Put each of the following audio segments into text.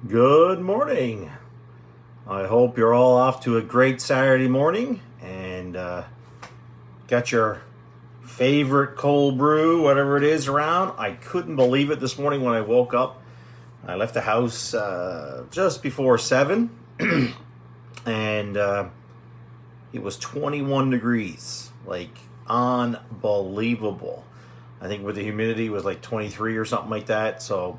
Good morning. I hope you're all off to a great Saturday morning and got your favorite cold brew, whatever it is, around. I couldn't believe it this morning when I woke up. I left the house just before 7 and it was 21 degrees. Like, unbelievable. I think with the humidity it was like 23 or something like that. So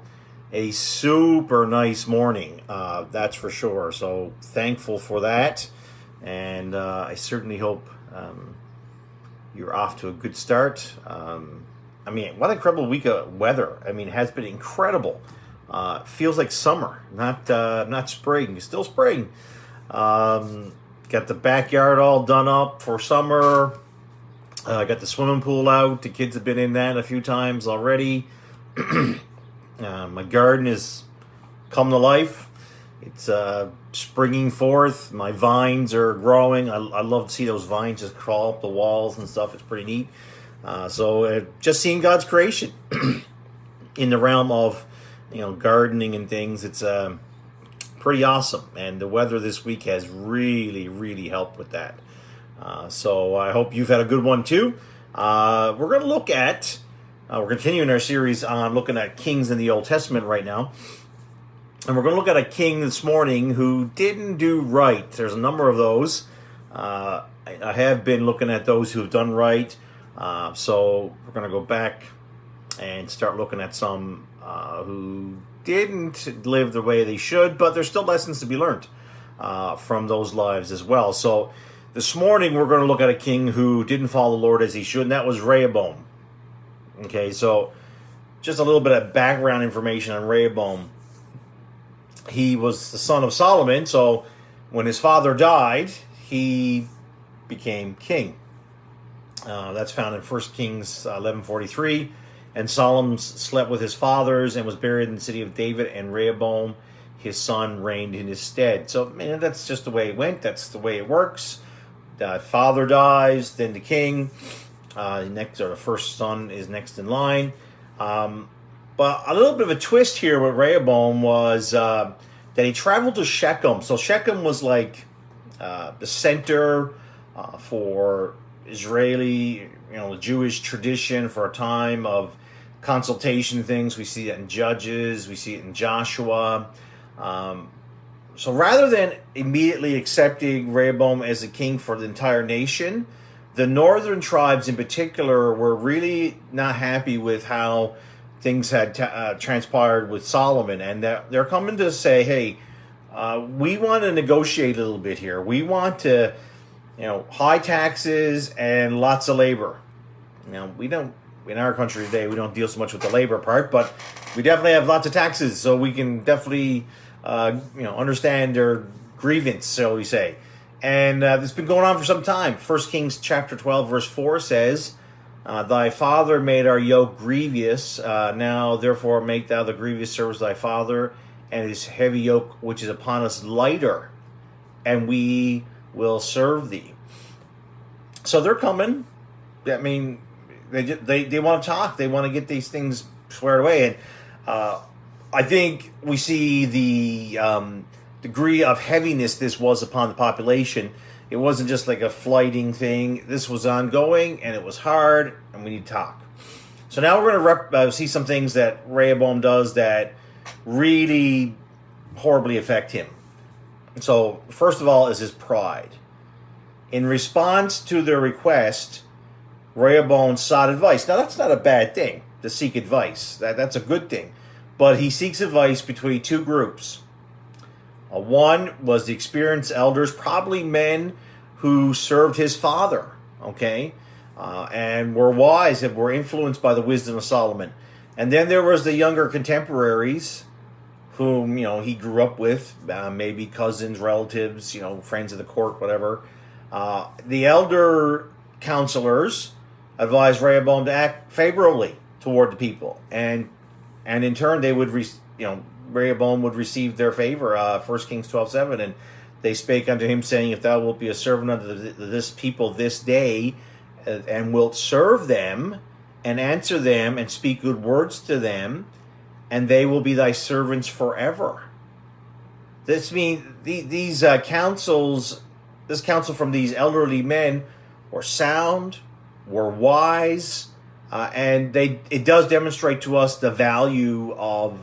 a super nice morning, that's for sure. So thankful for that, and I certainly hope you're off to a good start. I mean, what an incredible week of weather! I mean, it has been incredible. Feels like summer, not spring. Still spring. Got the backyard all done up for summer. Got the swimming pool out. The kids have been in that a few times already. My garden is come to life. It's springing forth. My vines are growing. I love to see those vines just crawl up the walls and stuff. It's pretty neat. So just seeing God's creation in the realm of gardening and things. It's pretty awesome. And the weather this week has really, really helped with that. So I hope you've had a good one too. We're going to look at. We're continuing our series on looking at kings in the Old Testament right now. And we're going to look at a king this morning who didn't do right. There's a number of those. I have been looking at those who have done right. So we're going to go back and start looking at some who didn't live the way they should, but there's still lessons to be learned from those lives as well. So this morning we're going to look at a king who didn't follow the Lord as he should, and that was Rehoboam. Okay, so just a little bit of background information on Rehoboam. He was the son of Solomon, so when his father died, he became king. That's found in 1 Kings 11:43. And Solomon slept with his fathers and was buried in the city of David, and Rehoboam, his son, reigned in his stead. So, man, that's just the way it went. That's the way it works. The father dies, then the king. The first son is next in line. But a little bit of a twist here with Rehoboam was that he traveled to Shechem. So Shechem was like the center for Israeli, the Jewish tradition for a time of consultation things. We see that in Judges. We see it in Joshua. So rather than immediately accepting Rehoboam as a king for the entire nation, the northern tribes in particular were really not happy with how things had transpired with Solomon. And they're coming to say, hey, we want to negotiate a little bit here. We want to, high taxes and lots of labor. We don't, in our country today, we don't deal so much with the labor part, but we definitely have lots of taxes. So we can definitely, understand their grievance, shall we say. And this has been going on for some time. 1 Kings chapter 12, verse 4 says, thy father made our yoke grievous. Now, therefore, make thou the grievous service of thy father, and his heavy yoke which is upon us lighter, and we will serve thee. So they're coming. I mean, they want to talk. They want to get these things squared away. And I think we see the degree of heaviness this was upon the population. It wasn't just like a flighting thing. This was ongoing, and it was hard, and we need to talk. So now we're going to see some things that Rehoboam does that really horribly affect him. So first of all is his pride. In response to their request, Rehoboam sought advice. Now that's not a bad thing, to seek advice. That's a good thing. But he seeks advice between two groups. One was the experienced elders, probably men who served his father, okay, and were wise and were influenced by the wisdom of Solomon. And then there was the younger contemporaries whom, he grew up with, maybe cousins, relatives, friends of the court, whatever. The elder counselors advised Rehoboam to act favorably toward the people, and in turn they would, Rehoboam would receive their favor. 1 Kings 12:7, and they spake unto him, saying, if thou wilt be a servant unto this people this day, and wilt serve them, and answer them, and speak good words to them, and they will be thy servants forever. These counsels, this counsel from these elderly men were sound, were wise, and it does demonstrate to us the value of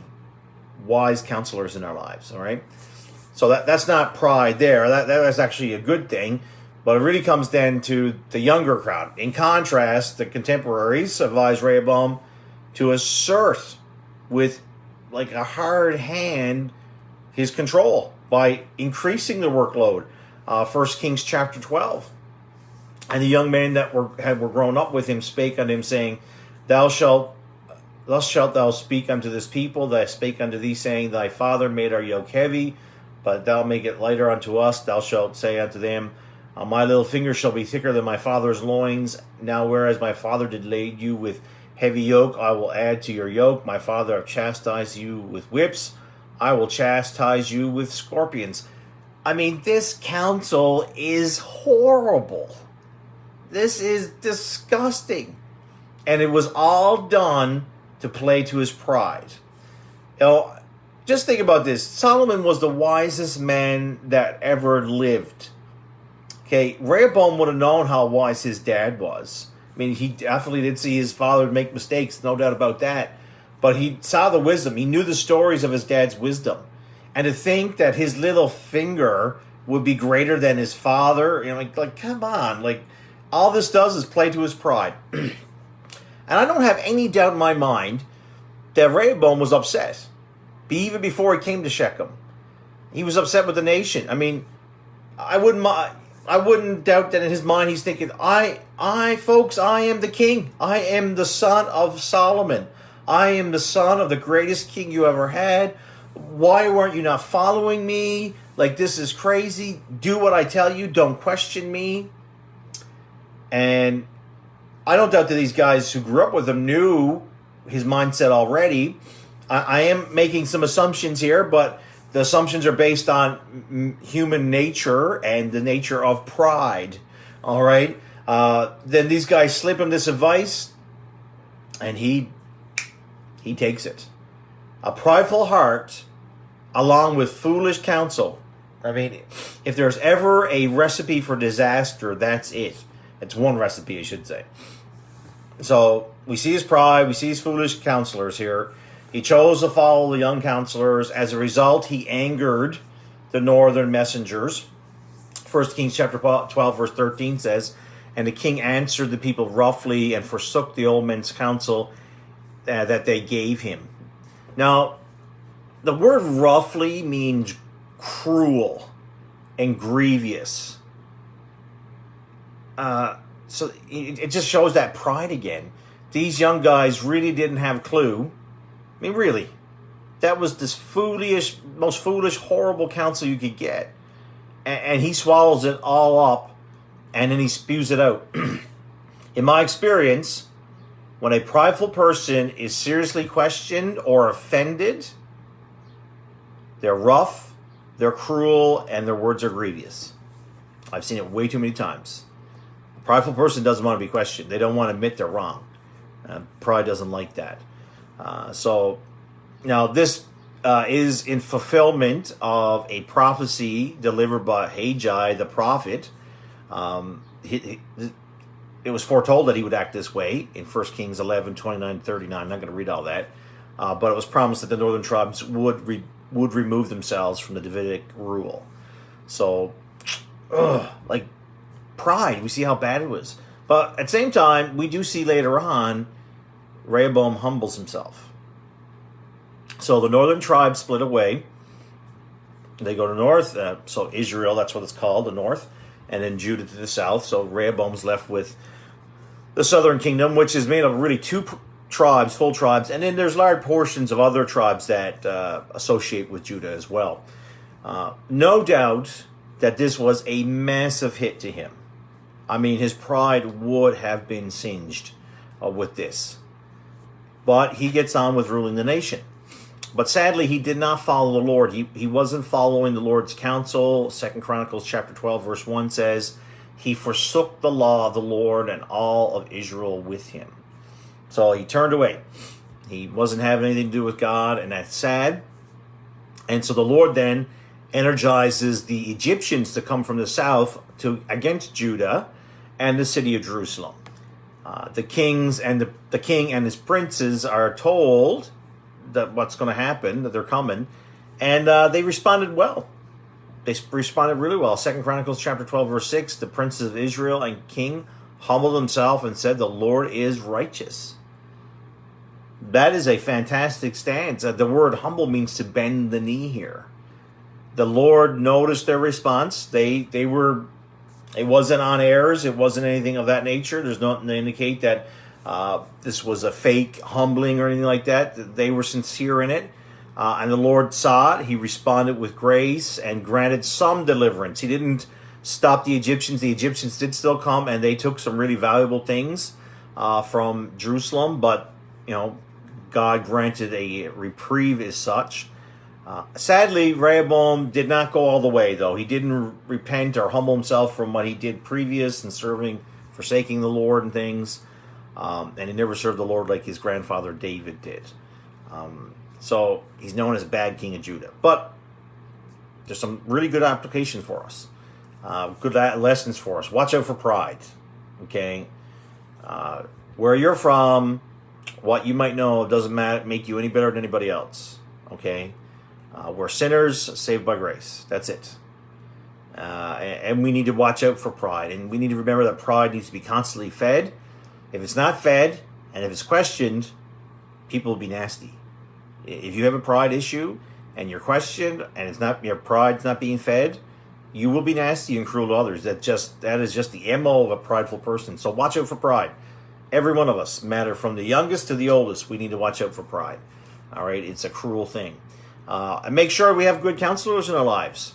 wise counselors in our lives. All right, so that's not pride there. That is actually a good thing, but it really comes then to the younger crowd. In contrast, the contemporaries advised Rehoboam to assert with like a hard hand his control by increasing the workload. 1 Kings chapter 12. And the young men that were grown up with him spake unto him, saying, Thus shalt thou speak unto this people that spake unto thee, saying, Thy father made our yoke heavy, but thou make it lighter unto us. Thou shalt say unto them, My little finger shall be thicker than my father's loins. Now whereas my father did lade you with heavy yoke, I will add to your yoke. My father hath chastised you with whips, I will chastise you with scorpions. I mean, this counsel is horrible. This is disgusting. And it was all done to play to his pride. You know, just think about this. Solomon was the wisest man that ever lived. Okay, Rehoboam would have known how wise his dad was. I mean, he definitely did see his father make mistakes, no doubt about that. But he saw the wisdom. He knew the stories of his dad's wisdom. And to think that his little finger would be greater than his father, you know, like come on. Like, all this does is play to his pride. And I don't have any doubt in my mind that Rehoboam was upset. Even before he came to Shechem. He was upset with the nation. I mean, I wouldn't doubt that in his mind he's thinking, folks, I am the king. I am the son of Solomon. I am the son of the greatest king you ever had. Why weren't you not following me? Like, this is crazy. Do what I tell you. Don't question me. And I don't doubt that these guys who grew up with him knew his mindset already. I am making some assumptions here, but the assumptions are based on human nature and the nature of pride. All right? Then these guys slip him this advice, and he takes it. A prideful heart along with foolish counsel. I mean, if there's ever a recipe for disaster, that's it. It's one recipe, I should say. So we see his pride, we see his foolish counselors here. He chose to follow the young counselors. As a result, he angered the northern messengers. 1 Kings chapter 12, verse 13 says, And the king answered the people roughly and forsook the old men's counsel that they gave him. Now, the word roughly means cruel and grievous. So it just shows that pride again. These young guys really didn't have a clue. I mean, really. That was this most foolish, horrible counsel you could get. And he swallows it all up, and then he spews it out. In my experience, when a prideful person is seriously questioned or offended, they're rough, they're cruel, and their words are grievous. I've seen it way too many times. A prideful person doesn't want to be questioned. They don't want to admit they're wrong. Pride doesn't like that. So now this is in fulfillment of a prophecy delivered by Haggai the prophet. It was foretold that he would act this way in 1 Kings 11, 29, 39. I'm not going to read all that. But it was promised that the northern tribes would remove themselves from the Davidic rule. So, like pride, we see how bad it was. But at the same time, we do see later on, Rehoboam humbles himself. So the northern tribes split away. They go to north. So Israel, that's what it's called, the north. And then Judah to the south. So Rehoboam's left with the southern kingdom, which is made of really two tribes, full tribes. And then there's large portions of other tribes that associate with Judah as well. No doubt that this was a massive hit to him. I mean, his pride would have been singed with this. But he gets on with ruling the nation. But sadly, he did not follow the Lord. He wasn't following the Lord's counsel. 2 Chronicles chapter 12, verse 1 says, he forsook the law of the Lord and all of Israel with him. So he turned away. He wasn't having anything to do with God, and that's sad. And so the Lord then energizes the Egyptians to come from the south against Judah and the city of Jerusalem. The king and his princes are told that what's going to happen, that they're coming, and they responded well. They responded really well. 2 Chronicles chapter 12, verse 6, the princes of Israel and king humbled himself and said, the Lord is righteous. That is a fantastic stance. The word humble means to bend the knee here. The Lord noticed their response. They were, it wasn't on airs. It wasn't anything of that nature. There's nothing to indicate that this was a fake humbling or anything like that. They were sincere in it. And the Lord saw it. He responded with grace and granted some deliverance. He didn't stop the Egyptians. The Egyptians did still come, and they took some really valuable things from Jerusalem. But, God granted a reprieve as such. Sadly, Rehoboam did not go all the way, though. He didn't repent or humble himself from what he did previous in forsaking the Lord and things. And he never served the Lord like his grandfather David did. So he's known as a bad king of Judah. But there's some really good applications for us. Good lessons for us. Watch out for pride. Okay? Where you're from, what you might know doesn't make you any better than anybody else. Okay? We're sinners saved by grace. That's it. And we need to watch out for pride. And we need to remember that pride needs to be constantly fed. If it's not fed, and if it's questioned, people will be nasty. If you have a pride issue, and you're questioned, and your pride's not being fed, you will be nasty and cruel to others. That is just the MO of a prideful person. So watch out for pride. Every one of us matter, from the youngest to the oldest. We need to watch out for pride. All right, it's a cruel thing. And make sure we have good counselors in our lives.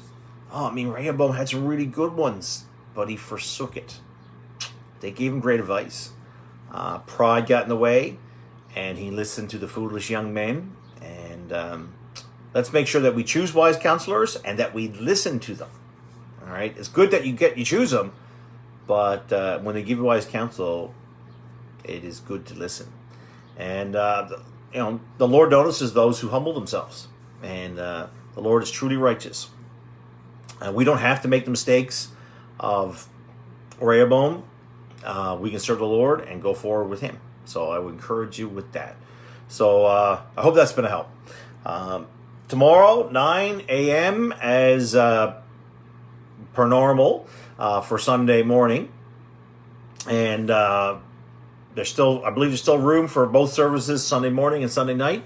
Rehoboam had some really good ones, but he forsook it. They gave him great advice. Pride got in the way, and he listened to the foolish young men. And let's make sure that we choose wise counselors and that we listen to them. All right, it's good that you choose them, but when they give you wise counsel, it is good to listen. And the Lord notices those who humble themselves, and the Lord is truly righteous. We don't have to make the mistakes of Rehoboam. We can serve the Lord and go forward with Him. So I would encourage you with that. So I hope that's been a help. Tomorrow, 9 a.m. as per normal for Sunday morning. And I believe there's still room for both services, Sunday morning and Sunday night.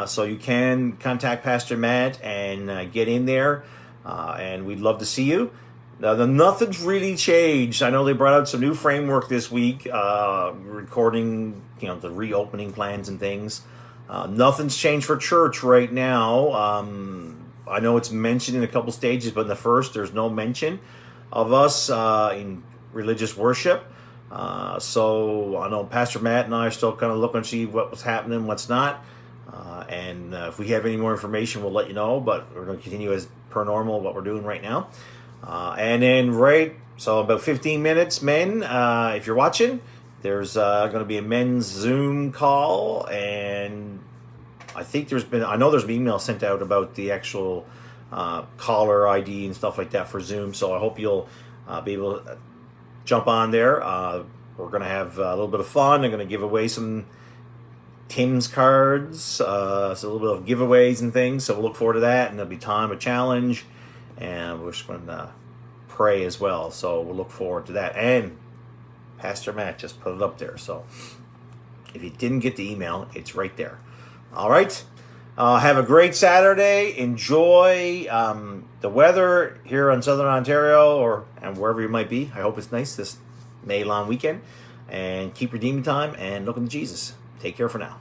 So you can contact Pastor Matt and get in there. And we'd love to see you. Nothing's really changed. I know they brought out some new framework this week, recording, the reopening plans and things. Nothing's changed for church right now. I know it's mentioned in a couple stages, but in the first, there's no mention of us in religious worship. So I know Pastor Matt and I are still kind of looking to see what was happening, what's not. And if we have any more information, we'll let you know. But we're going to continue as per normal what we're doing right now. And then so about 15 minutes, men, if you're watching, there's going to be a men's Zoom call, and I know there's an email sent out about the actual caller ID and stuff like that for Zoom, so I hope you'll be able to jump on there. We're going to have a little bit of fun. I'm going to give away some Tim's cards, so a little bit of giveaways and things, so we'll look forward to that, and there'll be time a challenge. And we're just going to pray as well. So we'll look forward to that. And Pastor Matt just put it up there. So if you didn't get the email, it's right there. All right. Have a great Saturday. Enjoy the weather here in Southern Ontario and wherever you might be. I hope it's nice this May long weekend. And keep redeeming time and looking to Jesus. Take care for now.